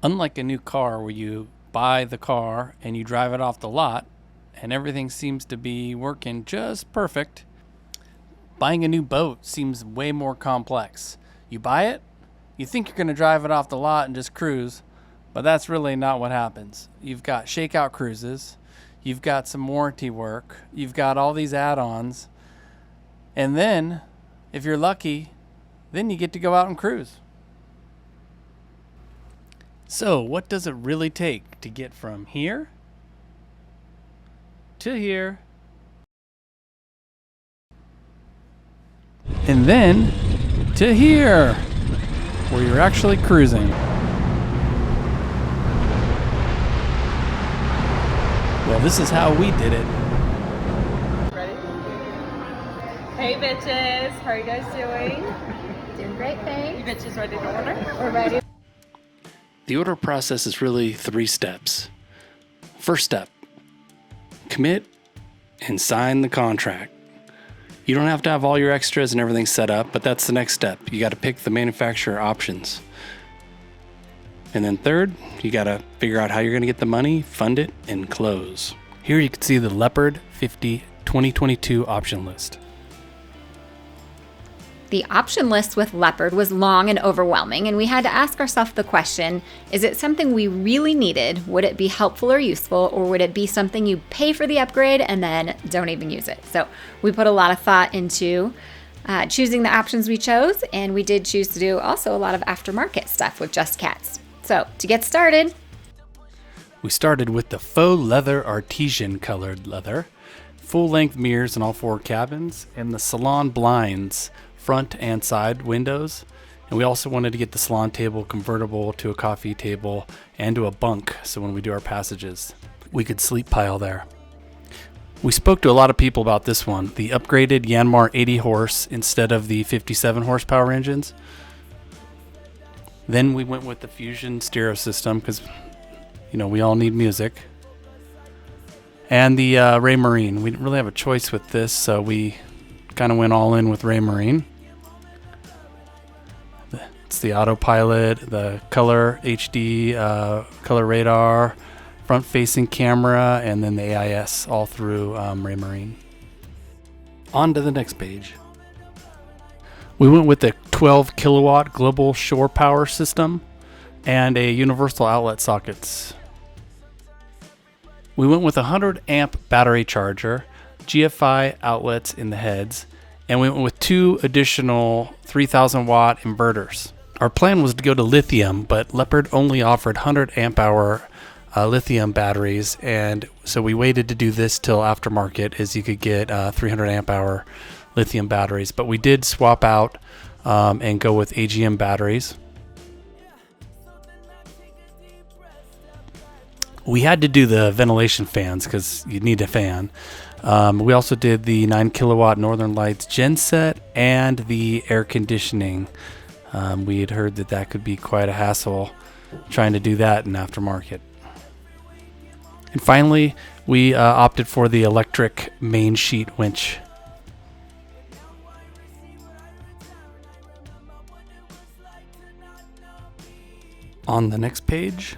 Unlike a new car where you buy the car and you drive it off the lot and everything seems to be working just perfect, buying a new boat seems way more complex. You buy it, you think you're going to drive it off the lot and just cruise, but that's really not what happens. You've got shakeout cruises, you've got some warranty work, you've got all these add-ons, and then, if you're lucky, then you get to go out and cruise. So, what does it really take to get from here to here and then to here, where you're actually cruising? Well, this is how we did it. Ready? Hey bitches, how are you guys doing? Doing great, thanks. You bitches ready to order? We're ready. The order process is really 3 steps. First step, commit and sign the contract. You don't have to have all your extras and everything set up, but that's the next step. You got to pick the manufacturer options. And then third, you got to figure out how you're going to get the money, fund it, and close. Here you can see the Leopard 50 2022 option list. The option list with Leopard was long and overwhelming, and we had to ask ourselves the question, is it something we really needed? Would it be helpful or useful, or would it be something you pay for the upgrade and then don't even use it? So we put a lot of thought into choosing the options we chose, and we did choose to do also a lot of aftermarket stuff with Just Cats. So to get started, We started with the faux leather artesian colored leather, full-length mirrors in all 4 cabins, and the salon blinds, front and side windows. And we also wanted to get the salon table convertible to a coffee table and to a bunk, so when we do our passages, we could sleep pile there. We spoke to a lot of people about this one, the upgraded Yanmar 80 horse instead of the 57 horsepower engines. Then we went with the Fusion stereo system because, you know, we all need music. And the Raymarine. We didn't really have a choice with this, so we kind of went all in with Raymarine. It's the autopilot, the color HD, color radar, front-facing camera, and then the AIS all through Raymarine. On to the next page. We went with the 12 kilowatt global shore power system and a universal outlet sockets. We went with a 100 amp battery charger, GFI outlets in the heads, and we went with 2 additional 3000 watt inverters. Our plan was to go to lithium, but Leopard only offered 100 amp hour lithium batteries, and so we waited to do this till aftermarket, as you could get 300 amp hour lithium batteries. But we did swap out and go with AGM batteries. We had to do the ventilation fans because you need a fan. We also did the 9 kilowatt Northern Lights genset and the air conditioning. We had heard that could be quite a hassle trying to do that in aftermarket. And finally, we opted for the electric main sheet winch. On the next page,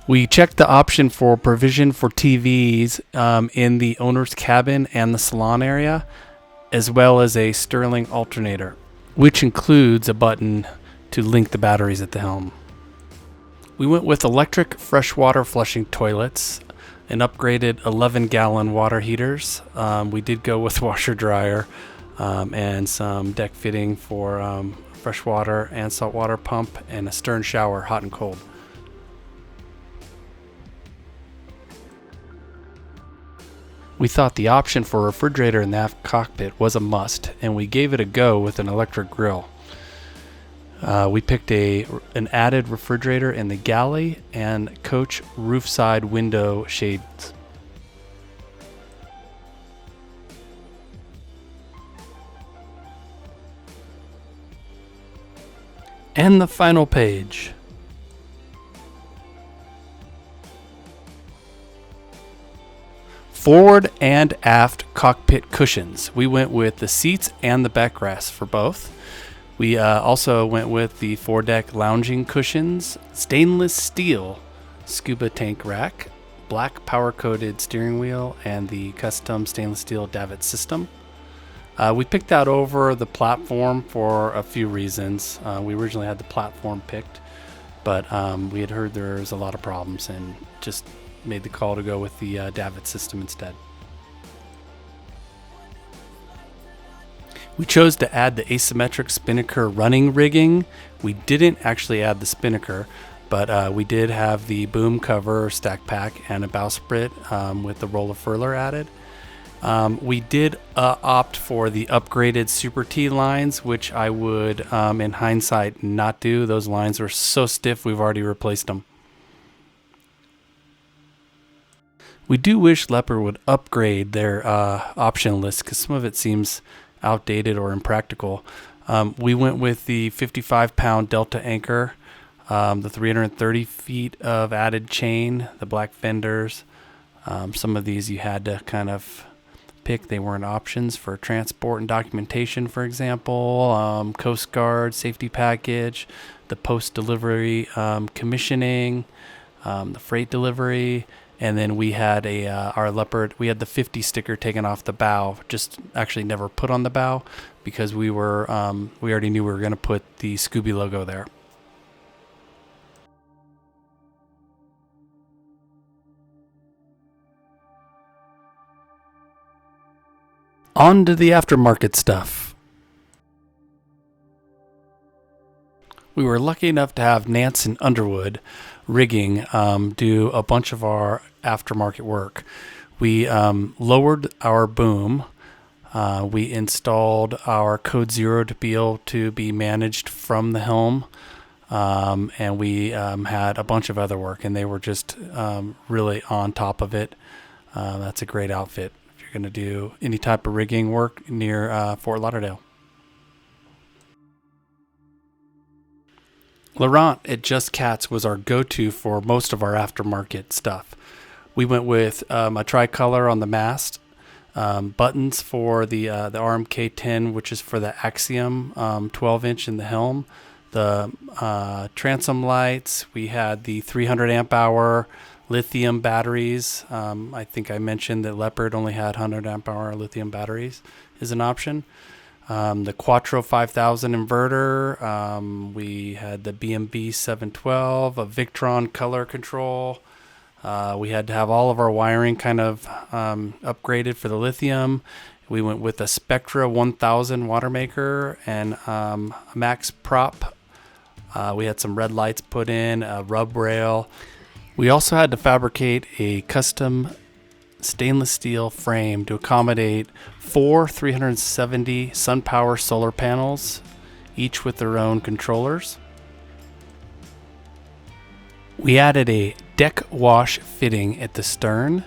we checked the option for provision for TVs in the owner's cabin and the salon area, as well as a Sterling alternator, which includes a button to link the batteries at the helm. We went with electric freshwater flushing toilets, and upgraded 11-gallon water heaters. We did go with washer dryer and some deck fitting for freshwater and saltwater pump, and a stern shower, hot and cold. We thought the option for a refrigerator in the aft cockpit was a must, and we gave it a go with an electric grill. We picked an added refrigerator in the galley and coach roof side window shades. And the final page. Forward and aft cockpit cushions. We went with the seats and the backrest for both. We also went with the foredeck lounging cushions, stainless steel scuba tank rack, black power-coated steering wheel, and the custom stainless steel davit system. We picked that over the platform for a few reasons. We originally had the platform picked, but we had heard there was a lot of problems and just made the call to go with the davit system instead. We chose to add the asymmetric spinnaker running rigging. We didn't actually add the spinnaker, but we did have the boom cover, stack pack, and a bowsprit with the roller furler added. We did opt for the upgraded Super T lines, which I would, in hindsight, not do. Those lines were so stiff, we've already replaced them. We do wish Leopard would upgrade their option list because some of it seems outdated or impractical. We went with the 55-pound Delta anchor, the 330 feet of added chain, the black fenders. Some of these you had to kind of pick. They weren't options for transport and documentation, for example. Coast Guard safety package, the post-delivery commissioning, the freight delivery. And then we had our Leopard, we had the 50 sticker taken off the bow, just actually never put on the bow because we already knew we were going to put the Scooby logo there. On to the aftermarket stuff. We were lucky enough to have Nance and Underwood rigging do a bunch of our aftermarket work. We lowered our boom. We installed our Code Zero to be able to be managed from the helm. And we had a bunch of other work, and they were just really on top of it. That's a great outfit if you're going to do any type of rigging work near Fort Lauderdale. Laurent at Just Cats was our go-to for most of our aftermarket stuff. We went with a tricolor on the mast, buttons for the RMK-10, which is for the Axiom 12-inch in the helm, the transom lights. We had the 300 amp hour lithium batteries. I think I mentioned that Leopard only had 100 amp hour lithium batteries is an option. The Quattro 5000 inverter. We had the BMB 712, a Victron color control. We had to have all of our wiring kind of upgraded for the lithium. We went with a Spectra 1000 water maker and a Max prop. We had some red lights put in, a rub rail. We also had to fabricate a custom stainless steel frame to accommodate 4 370 SunPower solar panels, each with their own controllers. We added a deck wash fitting at the stern,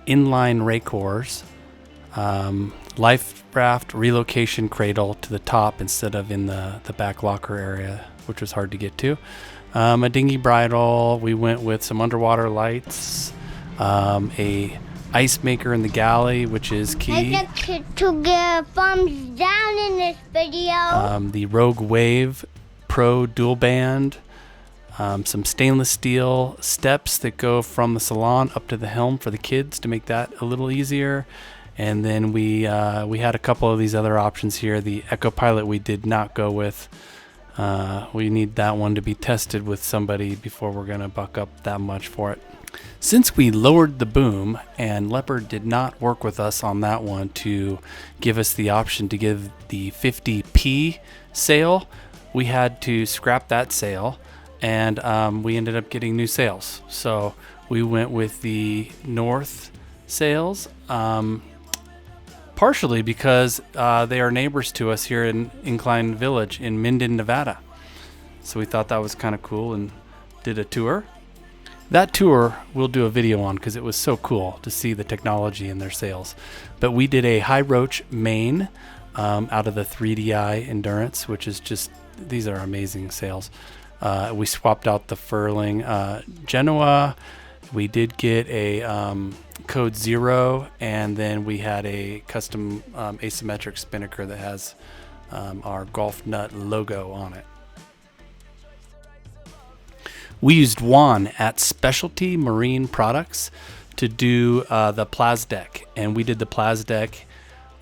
inline racors, life raft relocation cradle to the top instead of in the back locker area, which was hard to get to. A dinghy bridle. We went with some underwater lights, a ice maker in the galley, which is key. I'd like to give a thumbs down in this video. The Rogue Wave Pro dual band. Some stainless steel steps that go from the salon up to the helm for the kids to make that a little easier. And then we had a couple of these other options here. The Echo Pilot we did not go with. We need that one to be tested with somebody before we're going to buck up that much for it. Since we lowered the boom and Leopard did not work with us on that one to give us the option to give the 50p sail, we had to scrap that sail, and we ended up getting new sails. So we went with the North sails, partially because they are neighbors to us here in Incline Village in Minden, Nevada. So we thought that was kind of cool and did a tour. That tour we'll do a video on because it was so cool to see the technology in their sails. But we did a high roach main out of the 3DI Endurance, which is just, these are amazing sails. We swapped out the furling Genoa. We did get a Code Zero, and then we had a custom asymmetric spinnaker that has our Golf Nut logo on it. We used Juan at Specialty Marine Products to do the Plas deck, and we did the Plas deck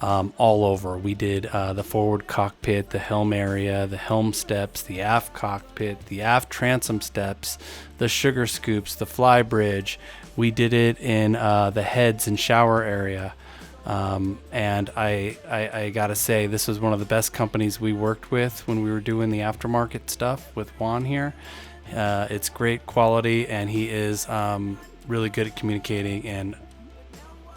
all over. We did the forward cockpit, the helm area, the helm steps, the aft cockpit, the aft transom steps, the sugar scoops, the fly bridge. We did it in the heads and shower area. And I gotta say, this was one of the best companies we worked with when we were doing the aftermarket stuff with Juan here. It's great quality, and he is really good at communicating and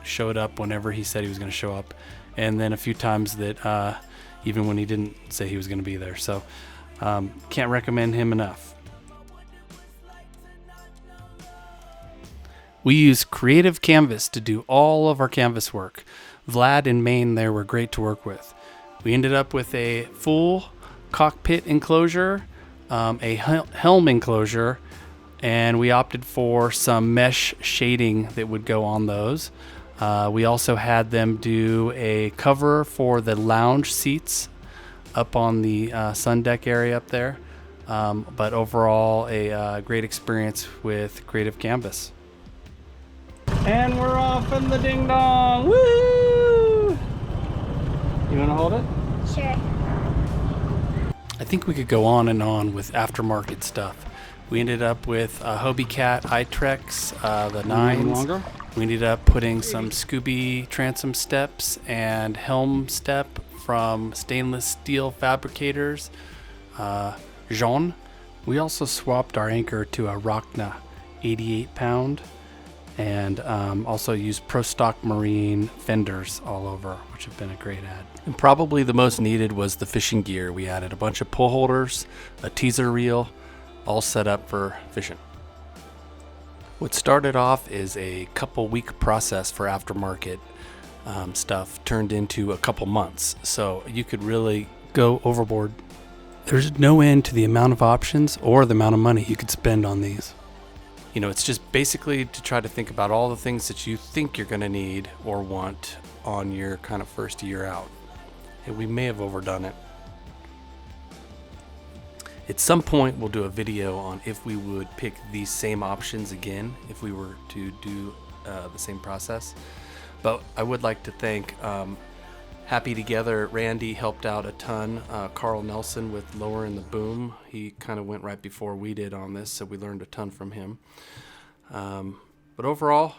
showed up whenever he said he was going to show up. And then a few times that even when he didn't say he was going to be there. So can't recommend him enough. We use Creative Canvas to do all of our canvas work. Vlad and Maine there were great to work with. We ended up with a full cockpit enclosure, a helm enclosure, and we opted for some mesh shading that would go on those. We also had them do a cover for the lounge seats up on the sun deck area up there. But overall, a great experience with Creative Canvas. And we're off in the ding dong. Woo! You want to hold it? Sure. I think we could go on and on with aftermarket stuff. We ended up with Hobie Cat iTrex, the 9s. We ended up putting some Scooby transom steps and helm step from stainless steel fabricators, Jean. We also swapped our anchor to a Rockna 88 pound, and also used Pro Stock Marine fenders all over, which have been a great add. And probably the most needed was the fishing gear. We added a bunch of pull holders, a teaser reel, all set up for fishing. What started off as a couple week process for aftermarket stuff turned into a couple months, so you could really go overboard. There's no end to the amount of options or the amount of money you could spend on these. You know, it's just basically to try to think about all the things that you think you're going to need or want on your kind of first year out. And we may have overdone it. At some point, we'll do a video on if we would pick these same options again, if we were to do the same process. But I would like to thank Happy Together. Randy helped out a ton. Carl Nelson with lowering the boom. He kind of went right before we did on this, so we learned a ton from him. But overall,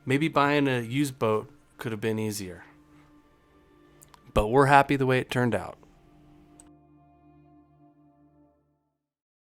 maybe buying a used boat could have been easier. But we're happy the way it turned out.